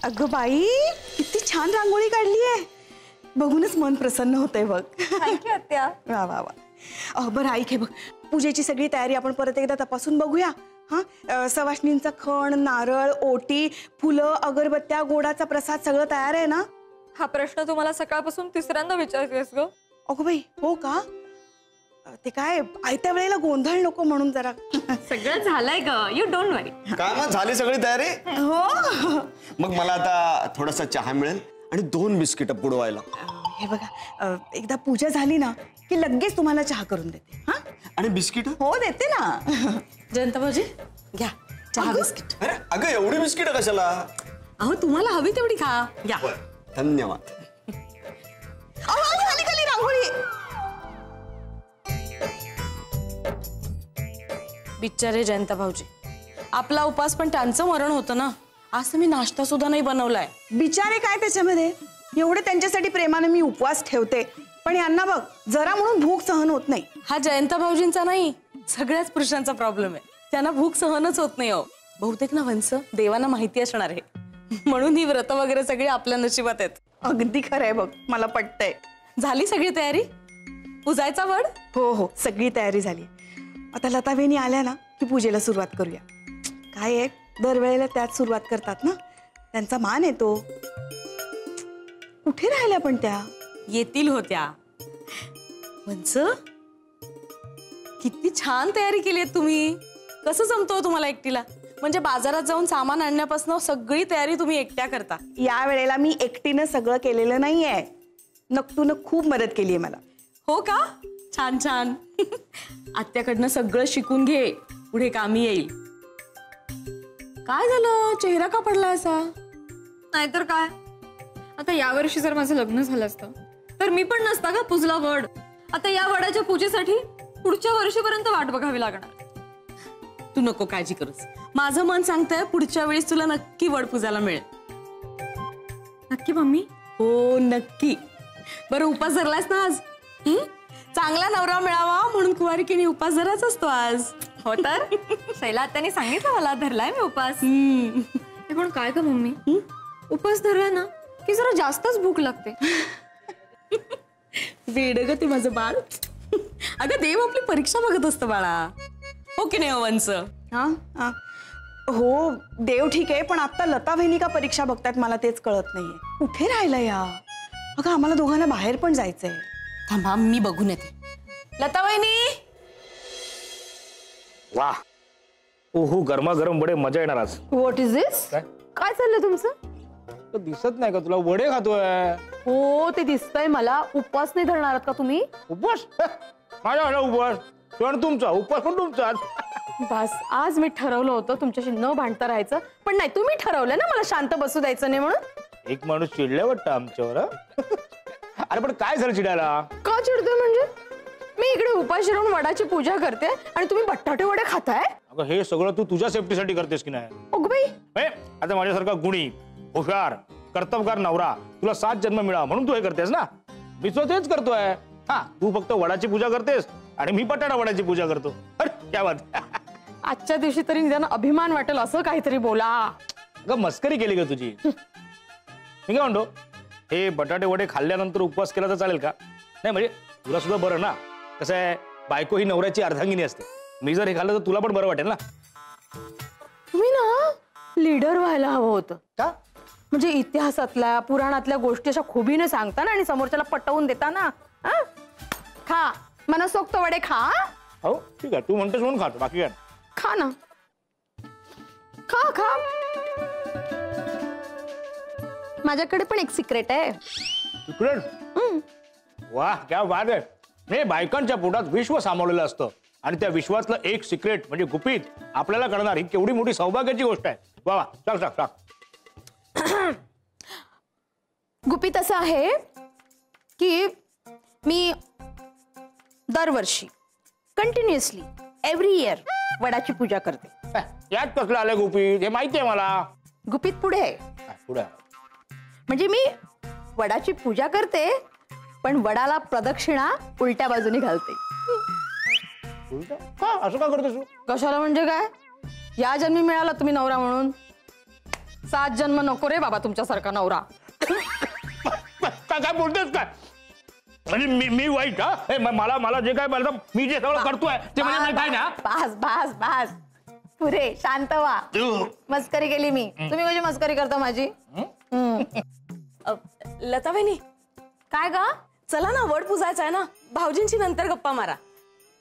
अगं बाई, किती छान रांगोळी काढली आहे. बघूनच मन प्रसन्न होतंय बघ. थँक्यू आत्या. वा वा वा. बरं ऐक, हे बघ, पूजेची सगळी तयारी आपण परत एकदा तपासून बघूया. हा, सवाष्णींचा खण, नारळ, ओटी, फुलं, अगरबत्त्या, गोडाचा प्रसाद सगळं तयार आहे ना? हा प्रश्न तुम्हाला सकाळपासून तिसऱ्यांदा विचारतेस ग. अगं बाई, हो का? ते काय आयत्या वेळेला गोंधळ नको म्हणून जरा. सगळं झालंय ग, यू डोंट वरी. काय मग झाली सगळी तयारी? हो. मग मला आता थोडासा चहा मिळेल आणि 2 बिस्किट पुडवायला. हे बघा, एकदा पूजा झाली ना की लगेच तुम्हाला चहा करून देते. हा, आणि बिस्किट? हो देते ना. जयंत भाऊजी घ्या चहा बिस्किट. अरे अगं, एवढी बिस्किट कशाला? अहो तुम्हाला हवी तेवढी खा. घ्या. धन्यवाद. खाली खाली रांगोळी. बिचारे जयंत भाऊजी, आपला उपास पण त्यांचं मरण होतं ना. आज मी नाश्ता सुद्धा नाही बनवलाय. बिचारे काय त्याच्यामध्ये, एवढे त्यांच्यासाठी प्रेमाने मी उपवास ठेवते, पण यांना बघ जरा म्हणून भूक सहन होत नाही. हा जयंत भाऊजींचा नाही, सगळ्याच पुरुषांचा प्रॉब्लेम आहे. त्यांना भूक सहनच होत नाही. हो, बहुतेक ना वंश देवांना माहिती असणार आहे, म्हणून ही व्रत वगैरे सगळी आपल्या नशिबात आहेत. अगदी खरंय बघ, मला पटतंय. झाली सगळी तयारी? पूजायचा वड? हो हो, सगळी तयारी झाली. आता लता वहिनी आल्या ना की पूजेला सुरुवात करूया. काय आहे, दरवेळेला त्याच सुरुवात करतात ना, त्यांचा मान येतो. कुठे राहिल्या पण त्या? येतील होत्या. वंश, किती छान तयारी केली तुम्ही. कसं जमतो तुम्हाला एकटीला? म्हणजे बाजारात जाऊन सामान आणण्यापासून सगळी तयारी तुम्ही एकट्या करता. या वेळेला मी एकटीनं सगळं केलेलं नाहीये, नक्तूनं खूप मदत केली आहे मला. हो का? छान छान. आत्याकडनं सगळं शिकून घे, पुढे कामी येईल. काय झालं, चेहरा का पडला असा? नाहीतर काय, आता यावर्षी जर माझं लग्न झालं असतं तर मी पण नसता का पुजला वड. आता या वडाच्या पूजेसाठी पुढच्या वर्षीपर्यंत वाट बघावी लागणार. तू नको काळजी करूस, माझं मन सांगतंय पुढच्या वेळेस तुला नक्की वड पूजायला मिळेल. नक्की मम्मी? हो नक्की. बरं, उपास धरलायस ना आज? चांगला नवरा मिळावा म्हणून कुवारिकीने उपास धराच असतो आज. हो तर शैला आत्याने सांगितलं मला, धरलाय मी उपास. हे पण काय का मम्मी, उपास धरला ना की जरा जास्तच भूक लागते. वेड ग ते माझं बाळ. अगं देव आपली परीक्षा बघत असतं बाळा, हो की नाही वंश? हा, हो देव ठीक आहे, पण आता लता वहिनी का परीक्षा बघतात मला तेच कळत नाहीये. कुठे राहिला या? अगं आम्हाला दोघांना बाहेर पण जायचंय. थांबा, मी बघून येते. लता वहिनी. वाह, ओहो, गरमागरम वडे, मजा येणार आज. व्हॉट इज दिस? काय चाललंय तुमचं? दिसत नाही का तुला? वडे खातोय. हो ते दिसतंय मला. उपवास नाही धरणार का तुम्ही? उपवास? माझा उपवास पण तुमचा, उपवास पण तुमचा. बस आज मी ठरवलं होतं तुमच्याशी न भांडता राहायचं, पण नाही, तुम्ही ठरवलं ना मला शांत बसू द्यायचं नाही म्हणून. एक माणूस चिडल्या वाटतं आमच्यावर. अरे पण काय झालं चिडायला? का चिडतोय म्हणजे? मी इकडे उपाशी राहून वडाची पूजा करते आणि तुम्ही बटाटे वडे खाताय. अगं हे सगळं तू तुझ्या सेफ्टीसाठी करतेस की नाही? अगं बाई, आता माझ्यासारखा गुणी, हुशार, कर्तबगार नवरा तुला 7 जन्म मिळा म्हणून तू हे करतेस ना. मी तो तेच करतोय. हा, तू फक्त वडाची पूजा करतेस आणि मी बटाटा वडाची पूजा करतो. अरे क्या बात. आजच्या दिवशी तरी निदान अभिमान वाटेल असं काहीतरी बोला. अगं मस्करी केली का तुझी? मी काय म्हणतो, हे बटाटे वडे खाल्ल्यानंतर उपवास केला तर चालेल का? नाही म्हणजे तुला सुद्धा बरं ना. कसं आहे, बायको ही नवऱ्याची अर्धांगिनी असते. मी जर हे खाल्लं तर तुला पण बरं वाटेल ना. तुम्ही ना लीडर व्हायला हवं होतं का? म्हणजे इतिहासातल्या पुराणातल्या गोष्टी अशा खुबीने सांगता ना आणि समोरच्याला पटवून देता ना. खा, मनसोक्त वडे खा. हो ठीक आहे, तू म्हणतेस म्हणून खातो, बाकी काय? खा ना, खा खा. माझ्याकडे पण एक सिक्रेट आहे. सिक्रेट? वाह, क्या बात आहे. हे बायकांच्या पोटात विश्व सामावलेलं असतं आणि त्या विश्वातलं एक सिक्रेट म्हणजे गुपित आपल्याला कळणार, ही केवढी मोठी सौभाग्याची गोष्ट आहे. वा वा, सांग सांग सांग. गुपित असं आहे की मी दरवर्षी कंटिन्युअसली एव्हरी इयर वडाची पूजा करते. यात कसलं आलं गुपित? हे माहिती आहे मला. गुपित पुढे आहे. पुढे म्हणजे मी वडाची पूजा करते पण वडाला प्रदक्षिणा उलट्या बाजूने घालते. असं का करतेस? कशाला म्हणजे काय, या जन्मी मिळाला तुम्ही नवरा म्हणून. 7 जन्म नको रे बाबा तुमच्यासारखा नवरा. काय बोलतेस काय? म्हणजे मी वाईट हा? हे मला जे काय बोलतं मी जे सगळं करतोय ते म्हणजे काय ना. बास बास बास पुरे शांत व्हा. मस्करी केली मी. तुम्ही कशी मस्करी करता माझी? लता वहिनी काय ग? चला ना, वड पुजायचा आहे ना. भाऊजींची नंतर गप्पा मारा.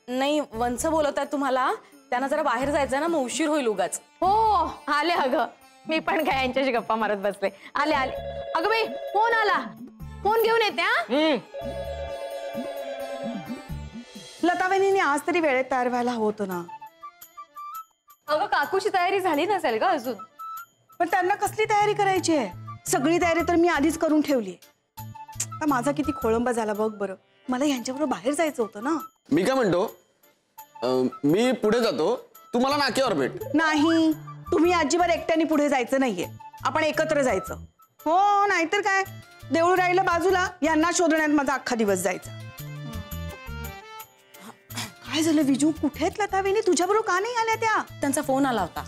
नाही, वंश बोलत आहे तुम्हाला, त्यांना जरा बाहेर जायचंय ना, मग उशीर होईल उगाच. हो आले अगं. मी पण काय यांच्याशी गप्पा मारत बसले. आले आले. अगं बाई फोन आला. फोन घेऊन येते हा. लता वहिनी आज तरी वेळेत तयार व्हायला हवं होतं ना. अगं काकूची तयारी झाली नसेल का अजून? पण त्यांना कसली तयारी करायची आहे? सगळी तयारी तर मी आधीच करून ठेवली. माझा किती खोळंबा झाला बघ बरं. मला यांच्याबरोबर बाहेर जायचं होतं ना. मी काय म्हणतो, मी पुढे जातो, तुम्हाला नाक्यावर भेट. नाही, तुम्ही अजिबात एकट्याने पुढे जायचं नाहीये. आपण एकत्र जायचं. हो, नाहीतर काय, देऊळ राहिलं बाजूला, यांना शोधण्यात माझा अख्खा दिवस जायचा. काय झालं विजू? कुठे आहेत लता वहिनी? तुझ्याबरोबर का नाही आल्या त्या? त्यांचा फोन आला होता.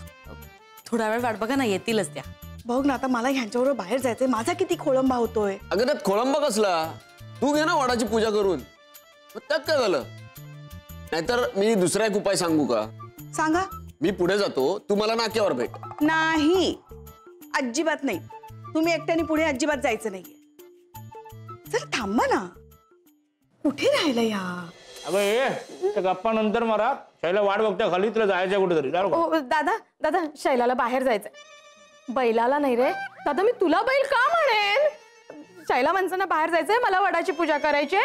थोडा वेळ वाट बघा ना, येतीलच त्या. बघ ना, आता मला ह्यांच्याबरोबर बाहेर जायचंय. माझा किती खोळंबा होतोय. अगं त्यात खोळंबा कसला? तू घे ना वडाची पूजा करून. त्यात काय झालं? नाहीतर मी दुसरा एक उपाय सांगू का? सांगा. मी पुढे जातो, तुम्हाला नाक्यावर भेट. नाही, अजिबात नाही. तुम्ही एकट्याने पुढे अजिबात जायचं नाहीये. जर थांबा ना. कुठे राहिलं या? अगं ये त्या गप्पा नंतर मारा. शैला वाट बघते खाली, तुला जायचं कुठेतरी. ओ दादा दादा शैलाला बाहेर जायचंय. बैलाला नाही रे दादा. मी तुला बैल का म्हणेन? शैला माणसांना बाहेर जायचंय. मला वडाची पूजा करायची.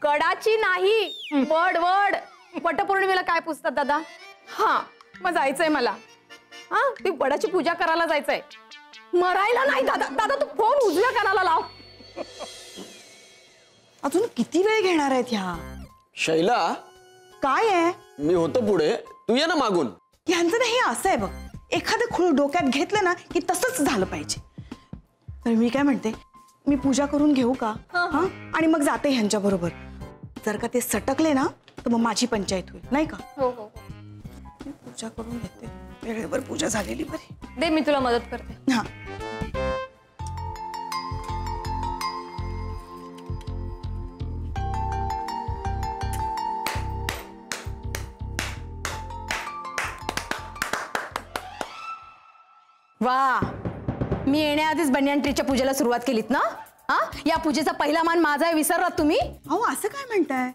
गडाची नाही, वड वड. वटपौर्णिमेला काय पुजतात दादा? हा, मग जायचंय मला. हा, ती वडाची पूजा करायला जायचंय. मरायला नाही दादा. दादा तू फोन उजव्या कानाला लाव. अजून किती वेळ घेणार आहेत ह्या? शैला, काय आहे? मी होतो पुढे, तू ये ना मागून. ह्यांचं ना हे असं आहे बघ, एखादं खूळ डोक्यात घेतलं ना की तसंच झालं पाहिजे. तर मी काय म्हणते, मी पूजा करून घेऊ का? हा, आणि मग जाते ह्यांच्या बरोबर. जर का ते सटकले ना तर मग माझी पंचायत होईल, नाही का? हो हो. मी पूजा करून घेते. वेळेवर पूजा झालेली बरी. दे, मी तुला मदत करते. हा. वा, मी येण्याआधीच बनियान ट्रीच्या पूजेला सुरुवात केलीत ना? हा, या पूजेचा पहिला मान माझा आहे, विसरलात तुम्ही? अहो असं काय म्हणताय?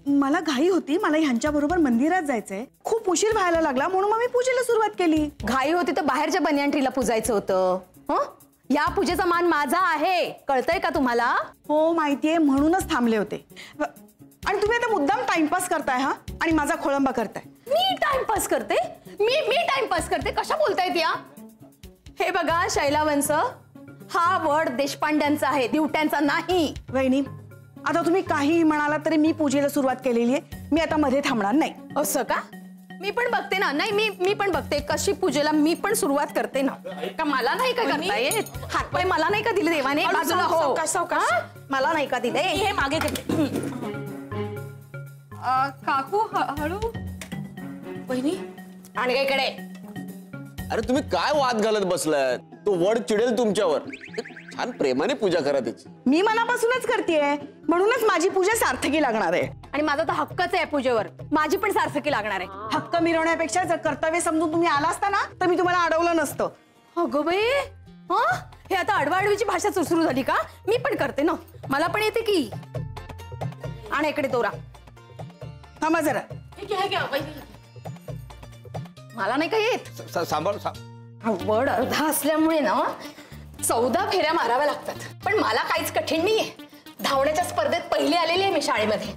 मला घाई होती, मला ह्यांच्या बरोबर मंदिरात जायचंय. खूप उशीर व्हायला लागला म्हणून मग मी पूजेला सुरुवात केली. घाई होती तर बाहेरच्या बनियान ट्रीला पूजायचं होतं. हं? या पूजेचा मान माझा आहे, कळतंय का तुम्हाला? हो माहितीये, म्हणूनच थांबले होते. आणि तुम्ही आता मुद्दाम टाइमपास करताय हा, आणि माझा खोळंबा करताय. मी टाइमपास करते? मी टाइमपास करते? कशा बोलतायत या? हे बघा शैला वंश, हा वड देशपांड्यांचा आहे, दिवट्यांचा नाही. वहिनी, आता तुम्ही काहीही म्हणाला तरी मी पूजेला सुरुवात केलेली आहे. मी आता मध्ये थांबणार नाही. असं का? मी पण बघते ना. नाही, मी पण बघते कशी पूजेला मी पण सुरुवात करते ना. का मला नाही का करता येत? हातपाय मला नाही का दिले देवाने? बाजूला हो. हा? मला नाही का दिले? हे मागे करते. काकू हळू. वहिनी, आणि काय इकडे? अरे तुम्ही काय वाद घालत बसलाय? तो वड चिडेल तुमच्यावर. छान प्रेमाने पूजा करा त्याची. मी मनापासूनच करतेय, म्हणूनच माझी पूजा सार्थकी लागणार आहे. आणि माझा तर हक्कच आहे पूजेवर. माझी पण सार्थकी लागणार आहे. हक्क मिरवण्यापेक्षा जर कर्तव्य समजून तुम्ही आला असता ना तर मी तुम्हाला अडवलं नसतं. अगं बाई, हं? हे आता अडवाडवीची भाषा सुरू झाली का? मी पण करते ना, मला पण येते की. आणि इकडे दोरा. थांबा जरा. मला नाही का येत. सांभाळ. हा वड अर्धा असल्यामुळे ना 14 फेऱ्या माराव्या लागतात. पण मला काहीच कठीण नाहीये. धावण्याच्या स्पर्धेत पहिली आलेली आहे मी शाळेमध्ये.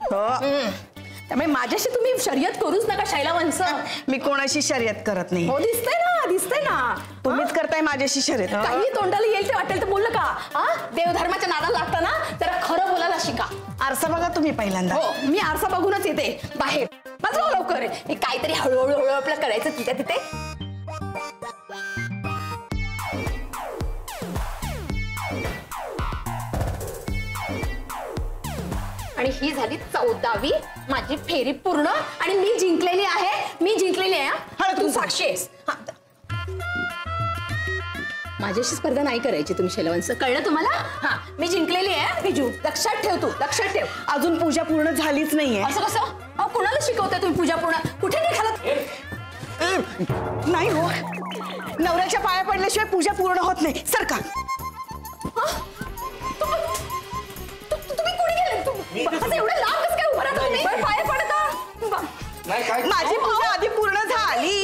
त्यामुळे माझ्याशी तुम्ही शर्यत करूच नका शैला वंश. मी कोणाशी शर्यत करत नाही. हो, दिसतंय ना. तुम्हीच करताय माझ्याशी शर्यत. काही तोंडाला येईल ते वाटेल तर बोललं का? हा, देवधर्माच्या नादाला लागताना जरा खरं बोलायला शिका. आरसा बघा तुम्ही पहिल्यांदा. हो, मी आरसा बघूनच येते बाहेर. माझं लवकर हे काहीतरी हळूहळू आपलं करायचं तिथे तिथे. आणि ही झाली 14वी माझी फेरी पूर्ण. आणि मी जिंकलेली आहे. हळद तू साक्षी आहेस. माझ्याशी स्पर्धा नाही करायची तुम्ही शैलवंश, कळलं तुम्हाला? हा, मी जिंकलेली आहे विजू, लक्षात ठेव तू, लक्षात ठेव. अजून पूजा पूर्ण झालीच नाहीये. असं कसं? अहो कुणाला शिकवताय तुम्ही पूजा पूर्ण? कुठे निघालात? नाही हो, नवऱ्याच्या पाया पडल्याशिवाय पूजा पूर्ण होत नाही. सरका. तुम्ही कुठे गेले? असं एवढं लांब कसं काय उभं राहता तुम्ही? पाया पडता. माझी पूजा आधी पूर्ण झाली.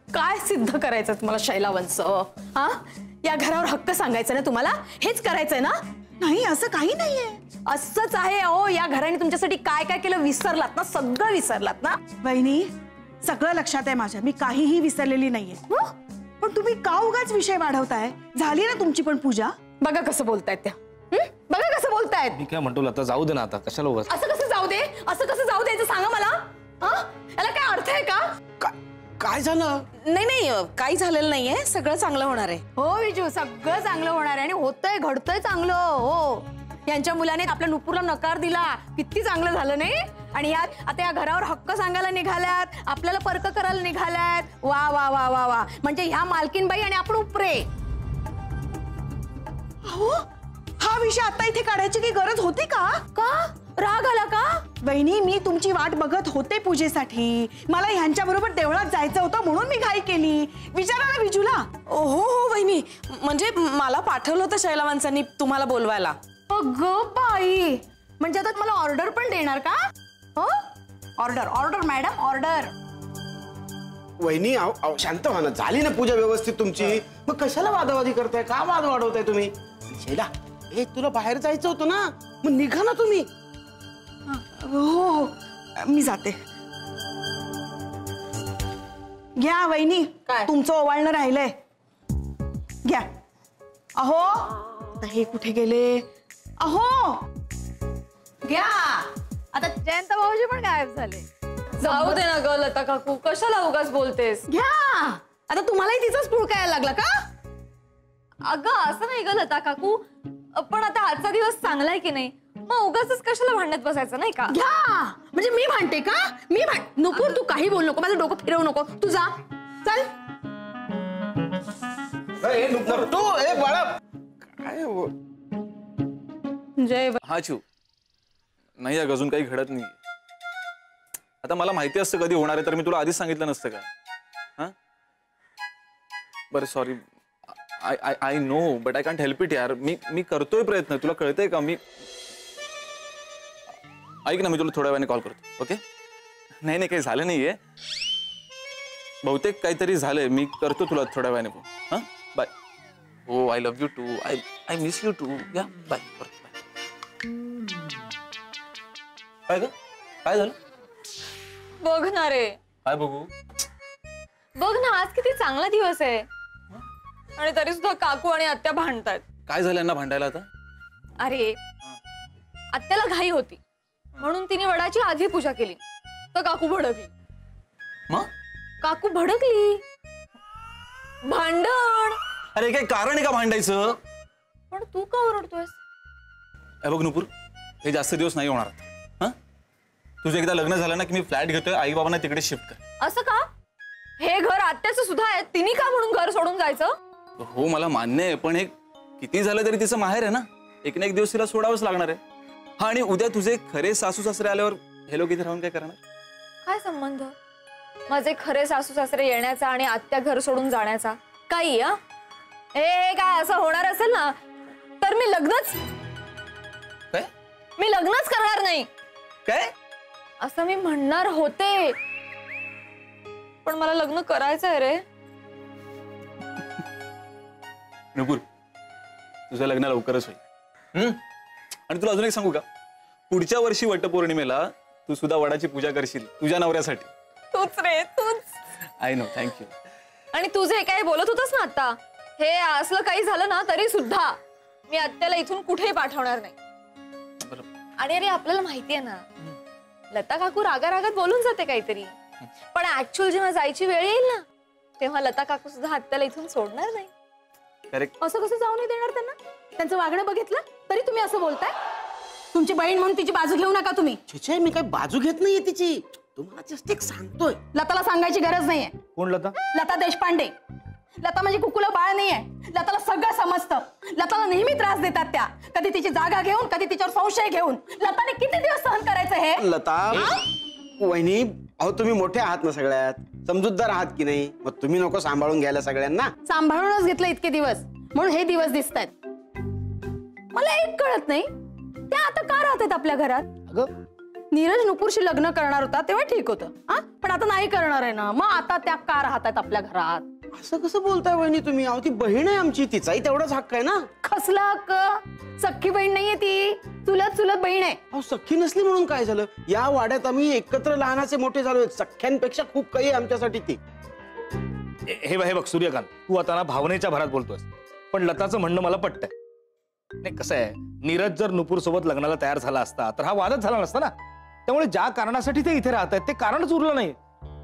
काय सिद्ध करायचं तुम्हाला शैलावंश? हा, या घरावर हक्क सांगायचा ना तुम्हाला? हेच करायचंय ना? नाही, असं काही नाहीये. असंच आहे. अहो, या घराने तुमच्यासाठी काय काय केलं विसरलात ना? सगळं विसरलात ना? वहिनी, सगळं लक्षात आहे माझ्या, मी काहीही विसरलेली नाहीये. पण तुम्ही का उगाच विषय वाढवताय? झाली ना तुमची पण पूजा? बघा कसं बोलतायत त्या. बघा कसं बोलतायत. मी काय म्हणतो आता जाऊ दे ना, आता कशाला उगाच. असं कसं जाऊ दे? असं कसं जाऊ द्यायचं सांगा मला? हा, याला काय अर्थ आहे का? काय झालं? नाही काही झालेलं नाहीये, सगळं चांगलं होणार आहे. हो विजू, सगळं चांगलं होणार आहे आणि होतंय, घडतंय चांगलं. हो, यांच्या मुलाने आपल्या नुपूरला नकार दिला, किती चांगलं झालं नाही? आणि यात आता या घरावर हक्क सांगायला निघाल्यात, आपल्याला परक करायला निघाल्यात. वा वा वा वा वा, म्हणजे ह्या मालकीनबाई आणि आपण उपरे. हो, हा विषय आता इथे काढायची काही गरज होती का? का राग आला का? वहिनी, मी तुमची वाट बघत होते पूजेसाठी. मला ह्यांच्या बरोबर देवळात जायचं होतं म्हणून मी घाई केली. विचारा ना विजूला. हो वहिनी, म्हणजे मला पाठवलं होतं शैलावंशांनी तुम्हाला बोलवायला. अगं बाई, म्हणजे आता मला ऑर्डर पण देणार का? हो, ऑर्डर ऑर्डर मॅडम, ऑर्डर. वहिनी शांत व्हा ना, झाली ना पूजा व्यवस्थित तुमची, मग कशाला वादावादी करताय? का वाद वाढवताय तुम्ही? शैला, ए तुला बाहेर जायचं होतं ना, मग निघा ना तुम्ही. हो, मी जाते. घ्या वहिनी, तुमचं ओवाळणं राहिलंय. घ्या. अहो, आता हे कुठे गेले? अहो, घ्या. आता जयंत भाऊजी पण गायब झाले. जाऊ दे ना ग लता काकू, कशाला उगाच बोलतेस? घ्या. आता तुम्हालाही तिचाच पुळका यायला लागला का? अगं असं नाही ग लता काकू, पण आता आजचा दिवस चांगला आहे की नाही, मग उगाच कशाला भांडत बसायचं नाही का? घ्या. म्हणजे मी भांडते का? मी नको, तू काही बोल नको, माझं डोकं फिरवू नको. तू जा, चल. तू ए बाळा, काय जय हा चिव, नाही अगं अजून काही घडत नाही. आता मला माहिती असतं कधी होणार आहे, तर मी तुला आधीच सांगितलं नसतं का? हा, बरं sorry. I know but I can't help it यार. मी करतोय प्रयत्न, तुला कळतंय का? मी ऐक ना, मी तुला थोड्या वेळाने कॉल करतो. ओके? नाही काही झालं नाहीये, बहुतेक काहीतरी झालंय. मी करतो तुला थोड्या वेळाने फोन. हा, बाय. हो, I love you too. I miss you too. या बाय. काय ग, काय झालं? बघ ना रे. काय बघू? बघ ना, आज किती चांगला दिवस आहे आणि तरी सुद्धा काकू आणि आत्या भांडतायत. काय झालं यांना भांडायला आता? अरे, आत्याला घाई होती म्हणून तिने वडाची आधी पूजा केली, तर काकू भडकली. मग काकू भडकली. भांडण. अरे काही कारण आहे का भांडायचं? पण तू का ओरडतोयस? बघ नुपूर, हे जास्त दिवस नाही होणार. हा, तुझं एकदा लग्न झालं ना की मी फ्लॅट घेतोय, आई बाबांना तिकडे शिफ्ट कर. असं का? हे घर आत्याचं सुद्धा आहे, तिने का म्हणून घर सोडून जायचं? हो मला मान्य आहे, पण हे किती झालं तरी तिचं माहेर आहे ना, एक ना एक दिवस तिला सोडावंच लागणार आहे. हा, आणि उद्या तुझे खरे सासू सासरे आल्यावर हे लोक इथे राहून काय करणार? काय संबंध माझे खरे सासू सासरे येण्याचा आणि आत्या घर सोडून जाण्याचा? काही हे काय असं होणार असेल ना, तर मी लग्नच करणार नाही. काय असं मी म्हणणार होते, पण मला लग्न करायचंय रे. नुपूर, तुझं लग्न लवकरच होईल. आणि तुला अजून एक सांगू का? पुढच्या वर्षी वटपौर्णिमेला तू सुद्धा वडाची पूजा करशील तुझ्या नवऱ्यासाठी. तूच रे, तूच. I know, thank you. आणि तुझे काय बोलत होतस ना आता, हे असलं काही झालं ना तरी सुद्धा मी आत्याला इथून कुठेही पाठवणार नाही. आणि अरे आपल्याला माहिती आहे ना, लता काकू रागारागात बोलून जाते काहीतरी, पण ऍक्च्युअल जेव्हा जायची वेळ येईल ना, तेव्हा लता काकू सुद्धा आत्याला इथून सोडणार नाही. करेक्ट. असं कसं जाऊ नाही देणार त्यांना? त्यांचं वागणं बघितलं तरी तुम्ही असं बोलताय? तुमची बहीण म्हणून तिची बाजू घेऊ नका तुम्ही. छे, मी काय बाजू घेत नाहीये तिची. तुम्हाला जस्ट एक सांगतोय. लताला सांगायची गरज नाहीये. कोण लता? लता देशपांडे. लता म्हणजे कुकुला बाळ नाहीये. लताला सगळं समजतं. लताला नेहमी त्रास देतात त्या, कधी तिची जागा घेऊन, कधी तिच्यावर संशय घेऊन. लताने किती दिवस सहन करायचं हे? लता वहिनी, अहो तुम्ही मोठे आहात ना सगळ्यात, समजूतदार आहात की नाही? मग तुम्ही नको सांभाळून घ्यायला सगळ्यांना. सांभाळूनच घेतलं इतके दिवस, म्हणून हे दिवस दिसतायत. मला एक कळत नाही, त्या आता का राहतात आपल्या घरात? अगं नीरज नुपूरशी लग्न करणार होता तेव्हा ठीक होतं, हा? पण आता नाही करणार आहे ना, मग आता त्या का राहतात आपल्या घरात? असं कसं बोलताय वहिनी तुम्ही? अहो ती बहीण आहे आमची, तिचाही तेवढाच हक्क आहे ना. कसला हक्क? सख्खी बहीण नाहीये ती, चुलत चुलत बहीण आहे. अहो सख्खी नसली म्हणून काय झालं? या वाड्यात आम्ही एकत्र लहानाचे मोठे झालोय. सख्यांपेक्षा खूप काही आहे आमच्यासाठी ती. हे बघ सूर्यकांत, तू आता ना भावनेच्या भरात बोलतोस, पण लताचं म्हणणं मला पटतंय. नाही कसं आहे, नीरज जर नुपूर सोबत लग्नाला तयार झाला असता तर हा वादच झाला नसता ना. त्यामुळे ज्या कारणासाठी ते इथे राहत आहेत ते कारणच उरलं नाही.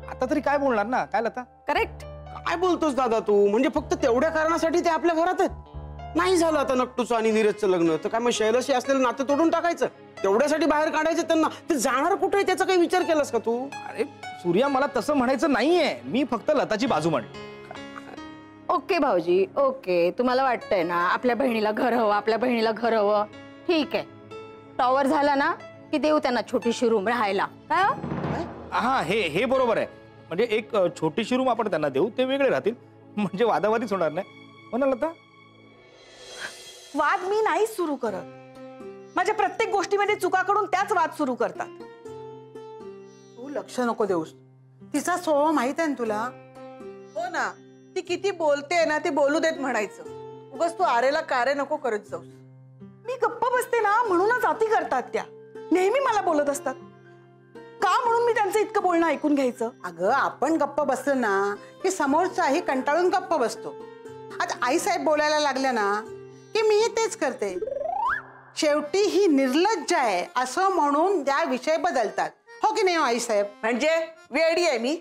आता तरी काय बोलणार ना? काय लता? करेक्ट. काय बोलतोस दादा तू? म्हणजे फक्त तेवढ्या कारणासाठी ते आपल्या घरात आहेत? नाही झालं आता नट्टूचं आणि नीरजचं लग्न तर काय मग शैलशी असलेलं नातं तोडून टाकायचं? तेवढ्यासाठी बाहेर काढायचं त्यांना? ते जाणार कुठे त्याचा काही विचार केलास का तू? अरे सूर्या, मला तसं म्हणायचं नाहीये, मी फक्त लताची बाजू मांडली. ओके भाऊजी, ओके. तुम्हाला वाटतंय ना आपल्या बहिणीला घर हवं, आपल्या बहिणीला घर हवं, ठीक आहे. टॉवर झाला ना की देऊ त्यांना छोटीशी रूम राहायला. काय हो? हा, हे बरोबर आहे. म्हणजे एक छोटीशी रूम आपण त्यांना देऊ, ते वेगळे राहतील, म्हणजे वादावादीच होणार नाही. हो ना लता? वाद मी नाही सुरू करत. माझ्या प्रत्येक गोष्टीमध्ये चुका करून त्याच वाद सुरू करतात. तू लक्ष नको देऊस. तिचा स्वभाव माहित आहे ना तुला. हो ना, ती किती बोलते ना, ती बोलू देत म्हणायचं. उगाच तू आरेला कारे नको करत जाऊस. मी गप्प बसते ना म्हणूनच अति करतात त्या. नेहमी मला बोलत असतात का म्हणून मी त्यांचं इतकं बोलणं ऐकून घ्यायचं? अगं आपण गप्प बसलो ना की समोरचाही कंटाळून गप्प बसतो. आज आई साहेब बोलायला लागल्या ना की मी तेच करते. शेवटी ही निर्लज्ज आहे असं म्हणून त्या विषय बदलतात. हो की नाही आई साहेब? म्हणजे वेडी आहे मी?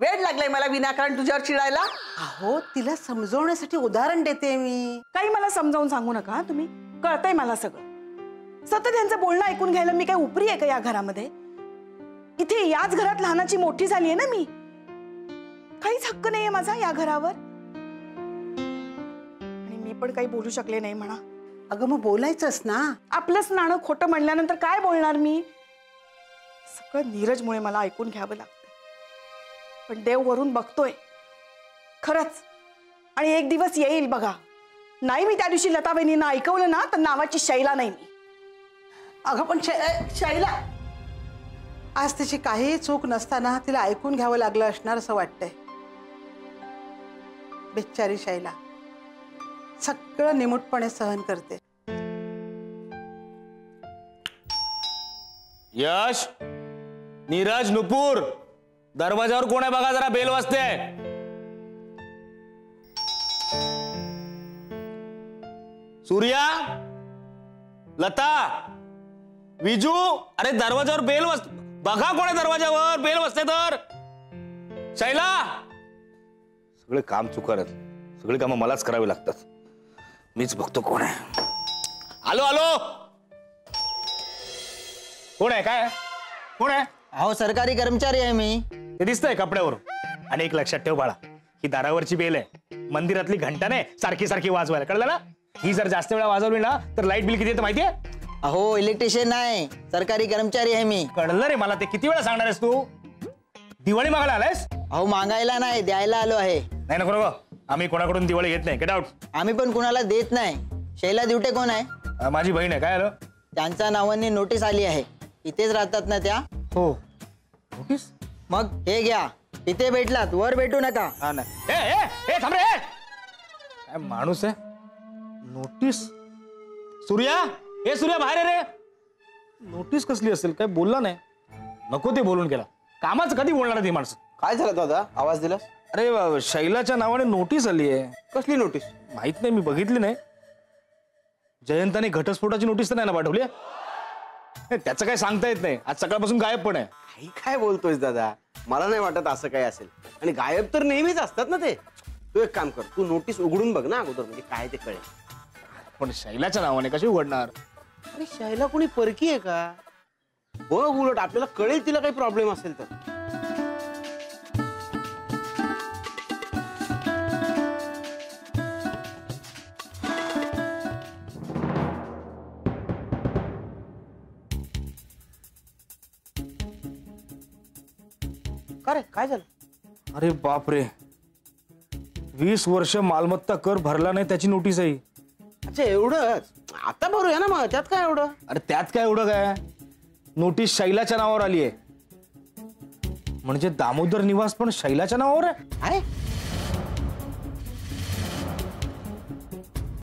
वेड लागलाय मला विनाकारण तुझ्यावर चिडायला? अहो तिला समजवण्यासाठी उदाहरण देते मी. काही मला समजावून सांगू नका तुम्ही, कळतंय मला सगळं. सतत त्यांचं बोलणं ऐकून घ्यायला मी काय उपरी आहे का या घरामध्ये? इथे याच घरात लहानाची मोठी झाली आहे ना मी. काहीच हक्क नाहीये माझा या घरावर, आणि मी पण काही बोलू शकले नाही म्हणा. अगं मग बोलायचंच ना. आपलंच नाणं खोटं म्हणल्यानंतर काय बोलणार मी? सगळं नीरजमुळे मला ऐकून घ्यावं लागतं. पण देव वरून बघतोय खरंच, आणि एक दिवस येईल बघा. नाही मी त्या दिवशी लता बहिणींना ऐकवलं ना तर नावाची शैला नाही मी. अगं पण शैला, आज तिची काही चूक नसताना तिला ऐकून घ्यावं लागलं असणार असं वाटतंय. बिचारी शैला सगळं निमूटपणे सहन करते. यश, नीरज, नुपूर, दरवाजावर कोण आहे बघा जरा, बेल वाजते. सूर्या, लता, विजू, अरे दरवाजावर बेल वाजते बघा, कोण आहे दरवाजावर? बेल वाजते तर. शैला, सगळे काम चुकार आहेत, सगळी कामं मलाच करावी लागतात. मीच बघतो कोण आहे. आलो आलो. कोण आहे? काय कोण आहे? अहो सरकारी कर्मचारी आहे मी. ते दिसतंय कपड्यावरून. आणि एक लक्षात ठेव बाळा, ही दारावरची बेल आहे, मंदिरातली घंटा नाही सारखी सारखी वाजवायला, कळलं ना? ही जर जास्त वेळा वाजवली ना तर लाईट बिल किती येतं माहितीये? अहो इलेक्ट्रिशियन नाही, सरकारी कर्मचारी आहे मी. कळलं रे मला. ते किती वेळा सांगणार आहेस तू? दिवाळी मागायला आलायस? अहो मागायला नाही, द्यायला आलो आहे. नाही नको नको, आम्ही कोणाकडून दिवाळी घेत नाही. Get out. आम्ही पण कुणाला देत नाही. शैला दिवटे कोण आहे? माझी बहीण आहे. काय आलं? त्यांच्या नावाने नोटीस आली आहे. इथेच राहतात ना त्या? हो. नोटीस? मग हे घ्या, इथे भेटलात, वर भेटू नका. हा नाही. ए थांब रे. काय माणूस आहे? नोटीस? सूर्या, हे सूर्या बाहेर आहे रे. नोटीस कसली असेल? काय बोलला नाही? नको ते बोलून गेला. कामाचं कधी बोलणार ती माणसं? काय झालं दादा? आवाज दिलास? अरे शैलाच्या नावाने नोटीस आली आहे. कसली नोटीस? माहित नाही, मी बघितली नाही. जयंताने घटस्फोटाची नोटीस तर नाही ना पाठवली? त्याचं काय सांगता येत नाही. आज सकाळपासून गायब पण आहे. काय बोलतोयस दादा? मला नाही वाटत असं काय असेल. आणि गायब तर नेहमीच असतात ना ते. तू एक काम कर, तू नोटीस उघडून बघ ना अगोदर, म्हणजे काय ते कळेल. पण शैलाच्या नावाने कशी उघडणार? अरे शैला कोणी परकी आहे का? बघ, उलट आपल्याला कळेल तिला काही प्रॉब्लेम असेल तर. का रे काय झालं? अरे बापरे, 20 वर्ष मालमत्ता कर भरला नाही त्याची नोटीस आहे. अच्छा एवढंच, आता भरूया ना मग, त्यात काय एवढं? अरे त्यात काय एवढं काय, नोटीस शैलाच्या नावावर आली आहे. म्हणजे दामोदर निवास पण शैलाच्या नावावर आहे. आहे